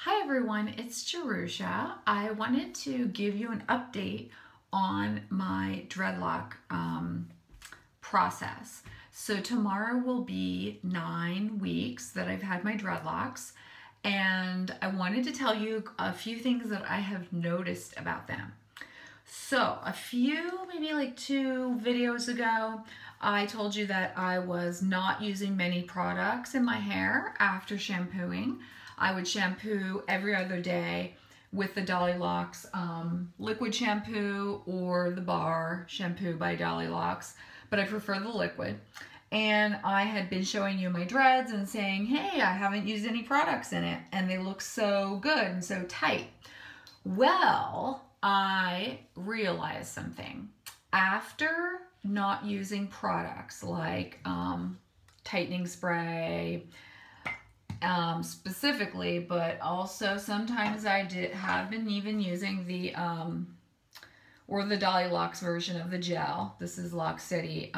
Hi everyone, it's Jerusha. I wanted to give you an update on my dreadlock process. So tomorrow will be 9 weeks that I've had my dreadlocks, and I wanted to tell you a few things that I have noticed about them. So maybe like 2 videos ago, I told you that I was not using many products in my hair after shampooing. I would shampoo every other day with the Dollylocks liquid shampoo or the bar shampoo by Dollylocks, but I prefer the liquid. And I had been showing you my dreads and saying, hey, I haven't used any products in it, and they look so good and so tight. Well, I realized something. After not using products like tightening spray, specifically, but also sometimes I have been even using the Dollylocks version of the gel. This is Lock City.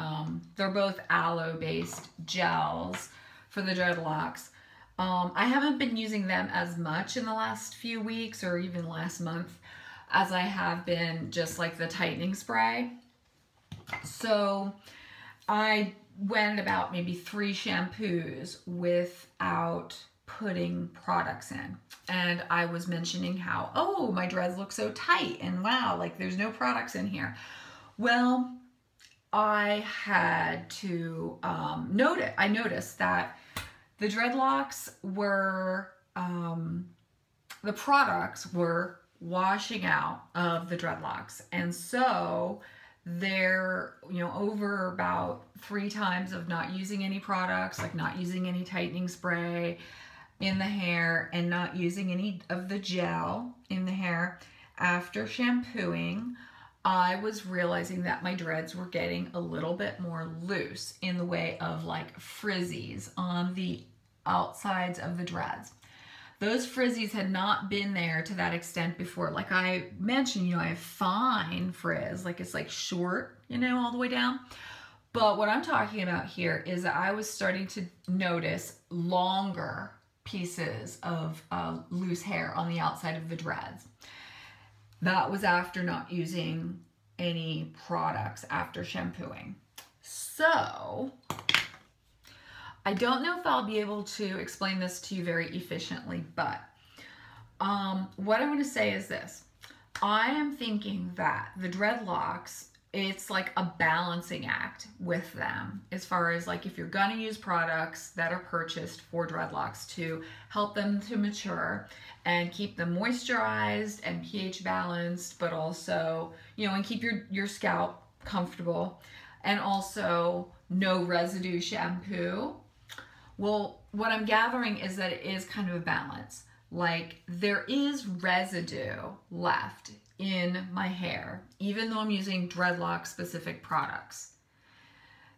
They're both aloe based gels for the dreadlocks. I haven't been using them as much in the last few weeks or even last month as I have been just like the tightening spray. So I went about maybe 3 shampoos without putting products in. And I was mentioning how, oh, my dreads look so tight and wow, like there's no products in here. Well, I had to I noticed that the dreadlocks were, the products were washing out of the dreadlocks. And so they're, over about 3 times of not using any products, like not using any tightening spray in the hair and not using any of the gel in the hair. After shampooing, I was realizing that my dreads were getting a little bit more loose in the way of like frizzies on the outsides of the dreads. Those frizzies had not been there to that extent before. Like I mentioned, I have fine frizz, like it's like short, all the way down. But what I'm talking about here is that I was starting to notice longer pieces of loose hair on the outside of the dreads. That was after not using any products after shampooing. So I don't know if I'll be able to explain this to you very efficiently, but what I want to say is this. I am thinking that the dreadlocks, it's like a balancing act with them as far as like if you're going to use products that are purchased for dreadlocks to help them to mature and keep them moisturized and pH balanced, but also, and keep your scalp comfortable, and also no residue shampoo. Well, what I'm gathering is that it is kind of a balance. Like there is residue left in my hair, even though I'm using dreadlock specific products.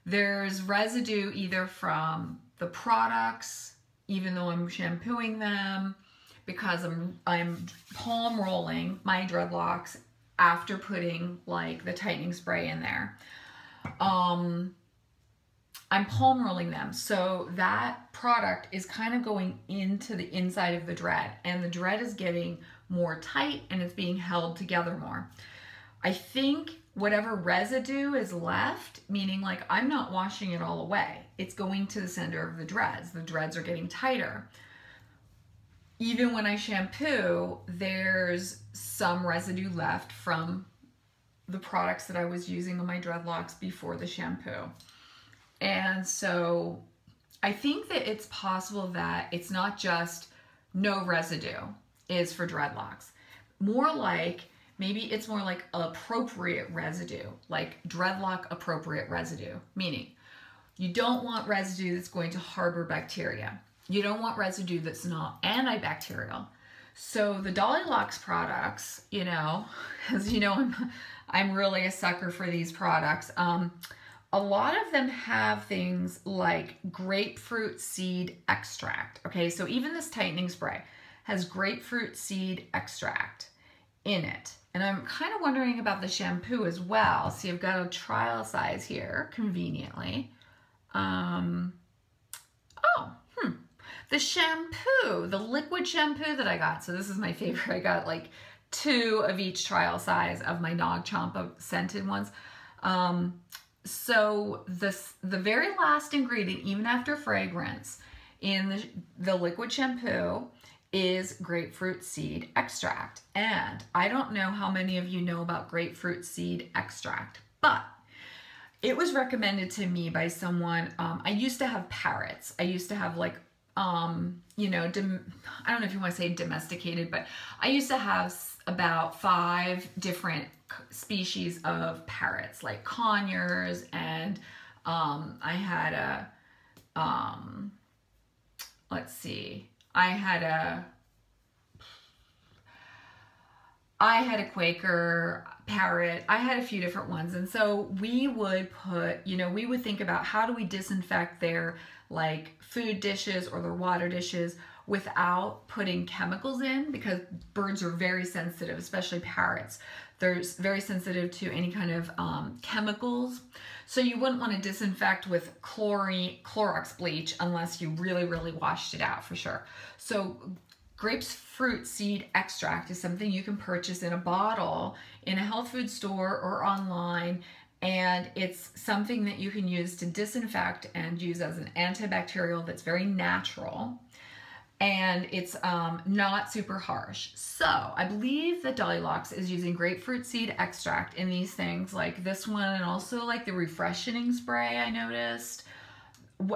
There's residue either from the products, even though I'm shampooing them, because I'm palm rolling my dreadlocks after putting like the tightening spray in there. I'm palm rolling them, so that product is kind of going into the inside of the dread, and the dread is getting more tight and it's being held together more. I think whatever residue is left, meaning like I'm not washing it all away, it's going to the center of the dreads. The dreads are getting tighter. Even when I shampoo, there's some residue left from the products that I was using on my dreadlocks before the shampoo. And so I think that it's possible that it's not just no residue is for dreadlocks. Maybe it's more like appropriate residue, like dreadlock appropriate residue, meaning you don't want residue that's going to harbor bacteria. You don't want residue that's not antibacterial. So the Dollylocks products, as you know, I'm really a sucker for these products. A lot of them have things like grapefruit seed extract. Okay, so even this tightening spray has grapefruit seed extract in it. And I'm kind of wondering about the shampoo as well. See, I've got a trial size here, conveniently. The shampoo, the liquid shampoo that I got. So this is my favorite. I got like 2 of each trial size of my Nog Champa scented ones. So the very last ingredient, even after fragrance, in the liquid shampoo is grapefruit seed extract. And I don't know how many of you know about grapefruit seed extract, but it was recommended to me by someone. I used to have parrots. I used to have like, you know, I don't know if you want to say domesticated, but I used to have about 5 different species of parrots, like conures, and I had a, let's see, I had a Quaker parrot. I had a few different ones. And so we would put, you know, we would think about how do we disinfect their like food dishes or their water dishes without putting chemicals in, because birds are very sensitive, especially parrots. They're very sensitive to any kind of chemicals. So you wouldn't want to disinfect with Clorox bleach unless you really, really washed it out for sure. So grapefruit seed extract is something you can purchase in a bottle in a health food store or online, and it's something that you can use to disinfect and use as an antibacterial that's very natural, and it's not super harsh. So I believe that Dollylocks is using grapefruit seed extract in these things, like this one, and also like the refreshing spray I noticed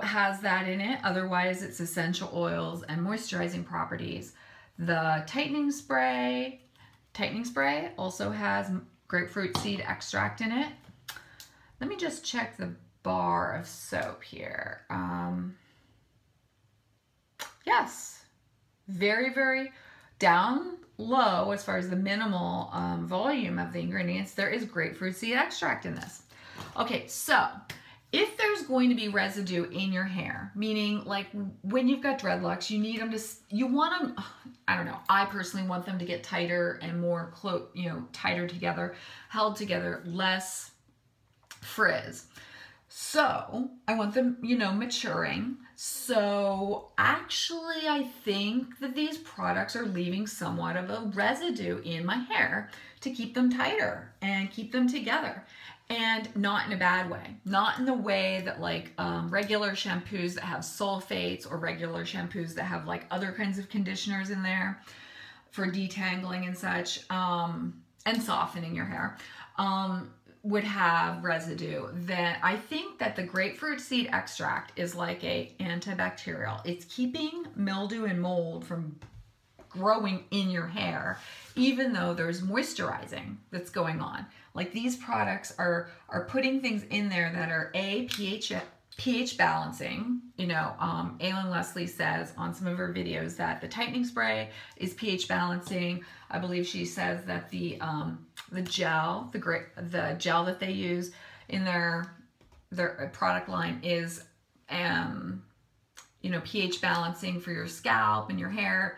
has that in it. Otherwise it's essential oils and moisturizing properties. The tightening spray also has grapefruit seed extract in it. Let me just check the bar of soap here. Yes, very, very down low as far as the minimal volume of the ingredients. There is grapefruit seed extract in this. Okay, so if there's going to be residue in your hair, meaning like when you've got dreadlocks, you need them to, you want them, I don't know, I personally want them to get tighter and more, you know, tighter together, held together, less frizz. So I want them, you know, maturing. So actually I think that these products are leaving somewhat of a residue in my hair to keep them tighter and keep them together. And not in a bad way, not in the way that like regular shampoos that have sulfates or regular shampoos that have like other kinds of conditioners in there for detangling and such, and softening your hair, would have residue. Then I think that the grapefruit seed extract is like a antibacterial. It's keeping mildew and mold from growing in your hair, even though there's moisturizing that's going on. Like these products are putting things in there that are pH balancing. You know, Aylin Leslie says on some of her videos that the tightening spray is pH balancing. I believe she says that the gel that they use in their product line is you know, pH balancing for your scalp and your hair.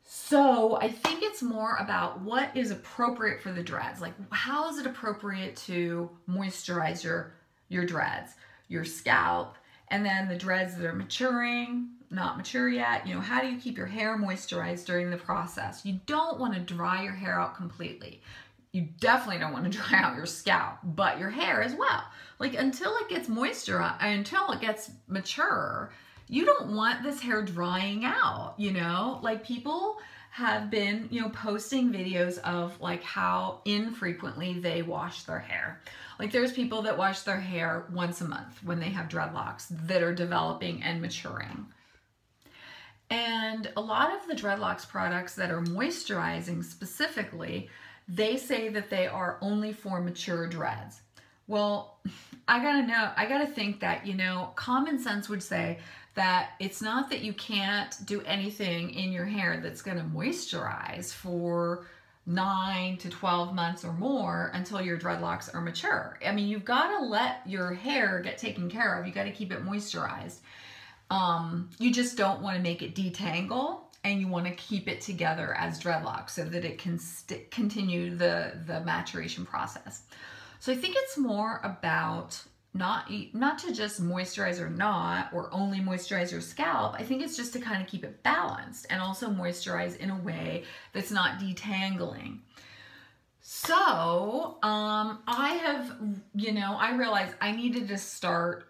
So I think it's more about what is appropriate for the dreads. Like, how is it appropriate to moisturize your dreads, your scalp, and then the dreads that are maturing, not mature yet. You know, how do you keep your hair moisturized during the process? You don't want to dry your hair out completely. You definitely don't want to dry out your scalp, but your hair as well. Like, until it gets moisturized, until it gets mature, you don't want this hair drying out, you know? Like, people have been, you know, posting videos of like how infrequently they wash their hair. Like, there's people that wash their hair once a month when they have dreadlocks that are developing and maturing. And a lot of the dreadlocks products that are moisturizing specifically, they say that they are only for mature dreads. Well, I gotta think that, you know, common sense would say that it's not that you can't do anything in your hair that's gonna moisturize for 9 to 12 months or more until your dreadlocks are mature. I mean, you've gotta let your hair get taken care of. You gotta keep it moisturized. You just don't wanna make it detangle, and you wanna keep it together as dreadlocks so that it can continue the maturation process. So I think it's more about not to just moisturize or not, or only moisturize your scalp. I think it's just to kind of keep it balanced and also moisturize in a way that's not detangling. So I have, I realized I needed to start,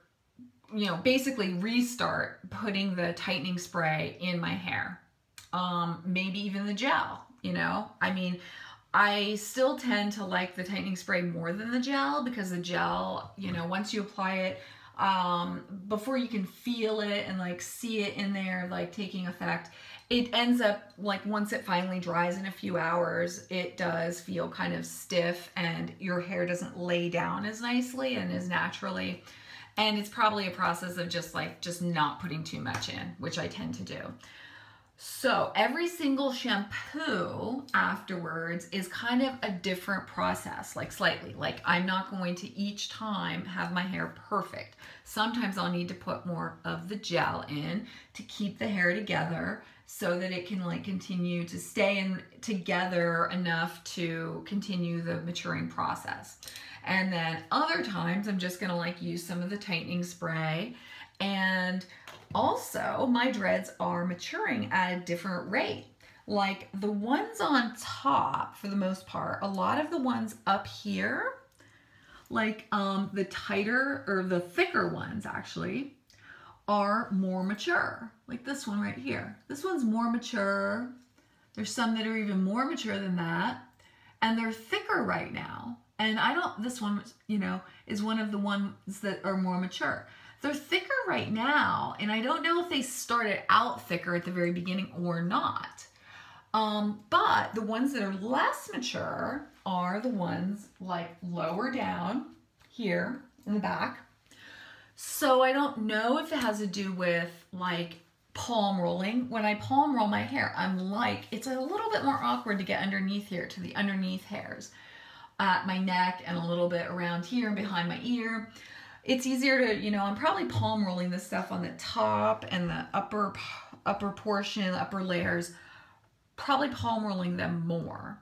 basically restart putting the tightening spray in my hair. Maybe even the gel, I mean, I still tend to like the tightening spray more than the gel, because the gel, once you apply it, before you can feel it and like see it in there, like taking effect, it ends up like once it finally dries in a few hours, it does feel kind of stiff and your hair doesn't lay down as nicely and as naturally. And it's probably a process of just not putting too much in, which I tend to do. So every single shampoo afterwards is kind of a different process, like slightly. Like I'm not going to each time have my hair perfect. Sometimes I'll need to put more of the gel in to keep the hair together so that it can like continue to stay in together enough to continue the maturing process. And then other times I'm just gonna like use some of the tightening spray. And also my dreads are maturing at a different rate. Like the ones on top, for the most part, a lot of the ones up here, like the tighter or the thicker ones actually, are more mature. Like this one right here. This one's more mature. There's some that are even more mature than that. And they're thicker right now. And this one, is one of the ones that are more mature. They're thicker right now, and I don't know if they started out thicker at the very beginning or not. But the ones that are less mature are the ones like lower down here in the back. So I don't know if it has to do with like palm rolling. When I palm roll my hair, it's a little bit more awkward to get underneath here to the underneath hairs at my neck and a little bit around here and behind my ear. It's easier to, I'm probably palm rolling this stuff on the top and the upper portion, upper layers, probably palm rolling them more.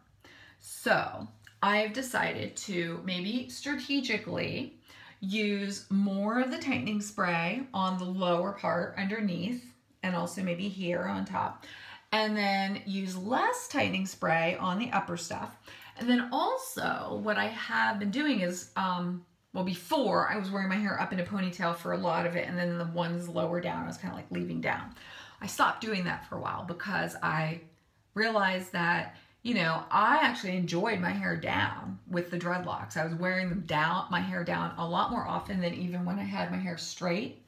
So I've decided to maybe strategically use more of the tightening spray on the lower part underneath and also maybe here on top, and then use less tightening spray on the upper stuff. And then also what I have been doing is, well, before I was wearing my hair up in a ponytail for a lot of it, and then the ones lower down I was kind of like leaving down. I stopped doing that for a while because I realized that, I actually enjoyed my hair down with the dreadlocks. I was wearing them down, my hair down a lot more often than even when I had my hair straight.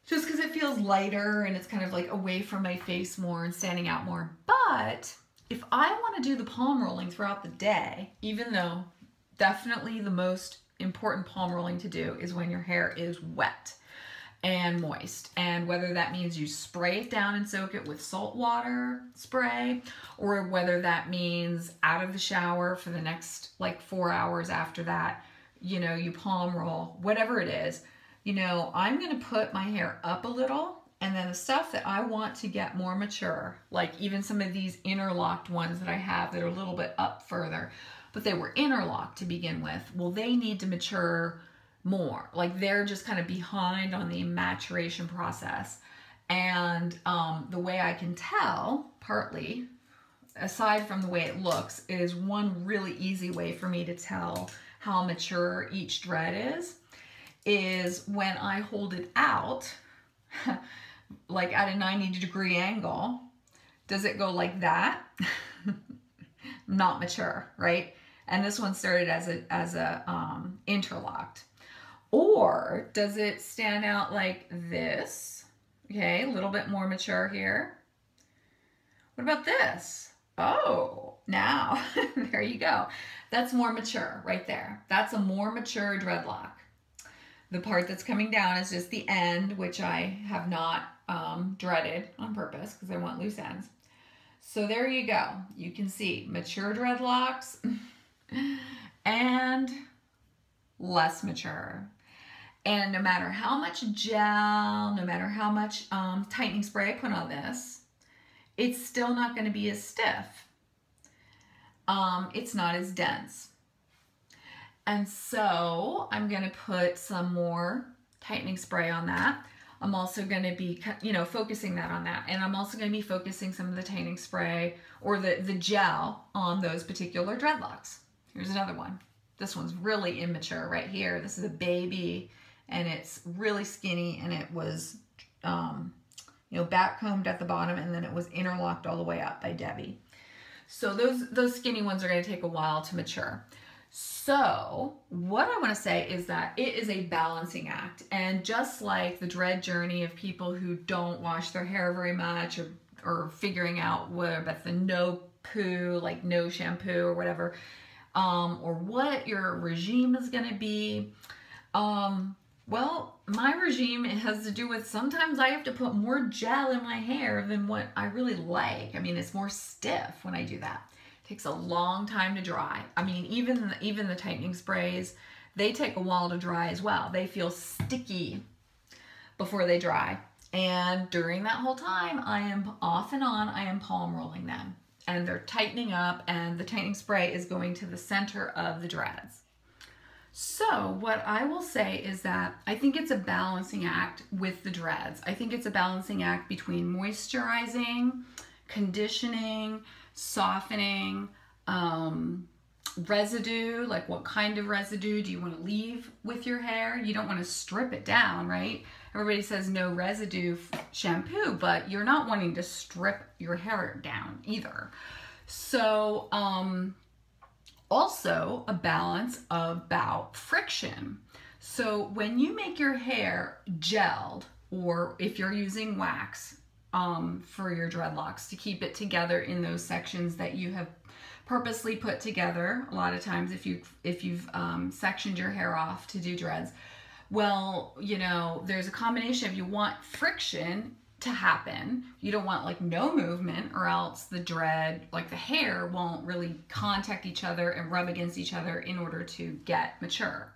Just because it feels lighter and it's kind of like away from my face more and standing out more. But if I want to do the palm rolling throughout the day, even though definitely the most important palm rolling to do is when your hair is wet and moist, and whether that means you spray it down and soak it with salt water spray, or whether that means out of the shower for the next like 4 hours after that, you palm roll, whatever it is, I'm going to put my hair up a little, and then the stuff that I want to get more mature, like even some of these interlocked ones that I have that are a little bit up further, but they were interlocked to begin with, well, they need to mature more. Like they're just kind of behind on the maturation process. And the way I can tell, partly, aside from the way it looks, is one really easy way for me to tell how mature each dread is when I hold it out, like at a 90-degree angle. Does it go like that? Not mature, right? And this one started as a interlocked. Or does it stand out like this? Okay, a little bit more mature here. What about this? Oh, now, there you go. That's more mature right there. That's a more mature dreadlock. The part that's coming down is just the end, which I have not dreaded on purpose because I want loose ends. So there you go. You can see mature dreadlocks and less mature. And no matter how much gel, no matter how much tightening spray I put on this, it's still not going to be as stiff. It's not as dense. And so I'm going to put some more tightening spray on that. I'm also going to be, focusing that on that. And I'm also going to be focusing some of the tightening spray or the gel on those particular dreadlocks. Here's another one. This one's really immature right here. This is a baby and it's really skinny, and it was, back combed at the bottom, and then it was interlocked all the way up by Debbie. So those skinny ones are going to take a while to mature. So what I want to say is that it is a balancing act. And just like the dread journey of people who don't wash their hair very much, or figuring out what about the no poo, like no shampoo or whatever, or what your regime is going to be. Well, my regime, it has to do with sometimes I have to put more gel in my hair than what I really like. I mean, it's more stiff when I do that. It takes a long time to dry. I mean, even the tightening sprays, they take a while to dry as well. They feel sticky before they dry. And during that whole time, I am off and on, I am palm rolling them. And they're tightening up, and the tightening spray is going to the center of the dreads. So what I will say is that I think it's a balancing act with the dreads. I think it's a balancing act between moisturizing, conditioning, softening, residue, like what kind of residue do you want to leave with your hair? You don't want to strip it down, right? Everybody says no residue shampoo, but you're not wanting to strip your hair down either. So, also a balance about friction. So when you make your hair gelled, or if you're using wax for your dreadlocks to keep it together in those sections that you have purposely put together, a lot of times if you've sectioned your hair off to do dreads, well, there's a combination of, you want friction to happen. You don't want like no movement, or else the dread, like the hair, won't really contact each other and rub against each other in order to get mature.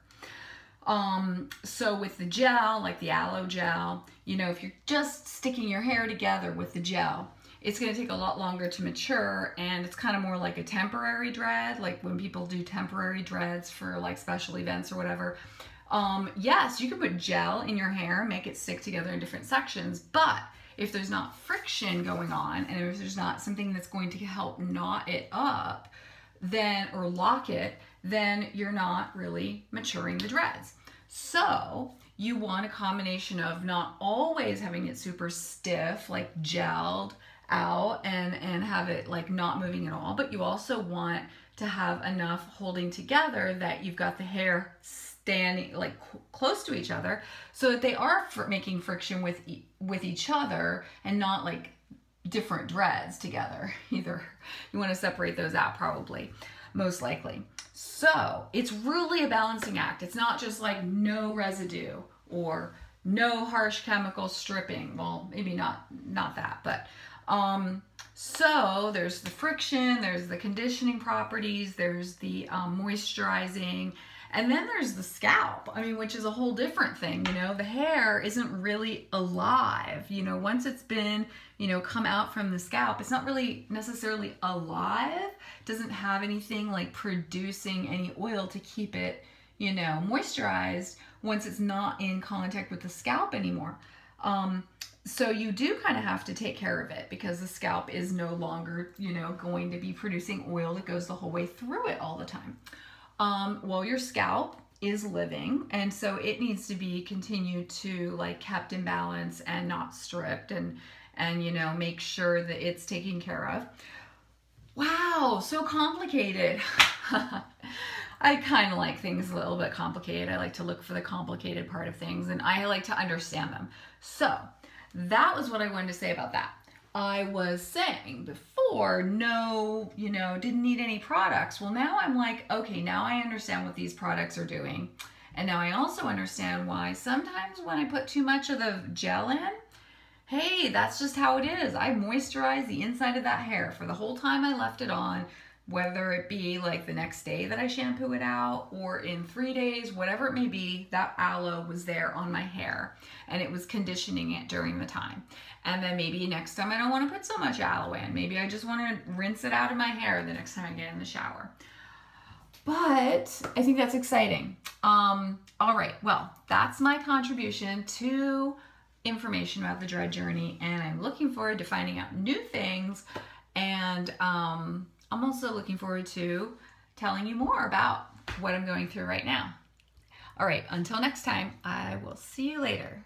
So with the gel, like the aloe gel, if you're just sticking your hair together with the gel, it's going to take a lot longer to mature, and it's kind of more like a temporary dread, like when people do temporary dreads for like special events or whatever. Yes, you can put gel in your hair, make it stick together in different sections, but if there's not friction going on, and if there's not something that's going to help knot it up, then, or lock it, then you're not really maturing the dreads. So you want a combination of not always having it super stiff, like gelled out, and have it like not moving at all, but you also want to have enough holding together that you've got the hair standing like close to each other, so that they are making friction with each other, and not like different dreads together either. You want to separate those out, probably, most likely. So it's really a balancing act. It's not just like no residue or no harsh chemical stripping. Well, maybe not that, but so there's the friction, there's the conditioning properties, there's the moisturizing, and then there's the scalp, which is a whole different thing. The hair isn't really alive. Once it's been, come out from the scalp, it's not really necessarily alive. It doesn't have anything like producing any oil to keep it, moisturized once it's not in contact with the scalp anymore. So you do kind of have to take care of it, because the scalp is no longer, going to be producing oil that goes the whole way through it all the time. Well, your scalp is living, and so it needs to be continued to like kept in balance and not stripped, and make sure that it's taken care of. Wow, so complicated. I kind of like things a little bit complicated. I like to look for the complicated part of things, and I like to understand them. So that was what I wanted to say about that. I was saying before, no, didn't need any products. Well, now I'm like, okay, now I understand what these products are doing. And now I also understand why sometimes when I put too much of the gel in, hey, that's just how it is. I moisturize the inside of that hair for the whole time I left it on, whether it be like the next day that I shampoo it out, or in 3 days, whatever it may be, that aloe was there on my hair, and it was conditioning it during the time. And then maybe next time I don't want to put so much aloe in. Maybe I just want to rinse it out of my hair the next time I get in the shower. But I think that's exciting. All right, well, that's my contribution to information about the dread journey, and I'm looking forward to finding out new things, and I'm also looking forward to telling you more about what I'm going through right now. All right, until next time, I will see you later.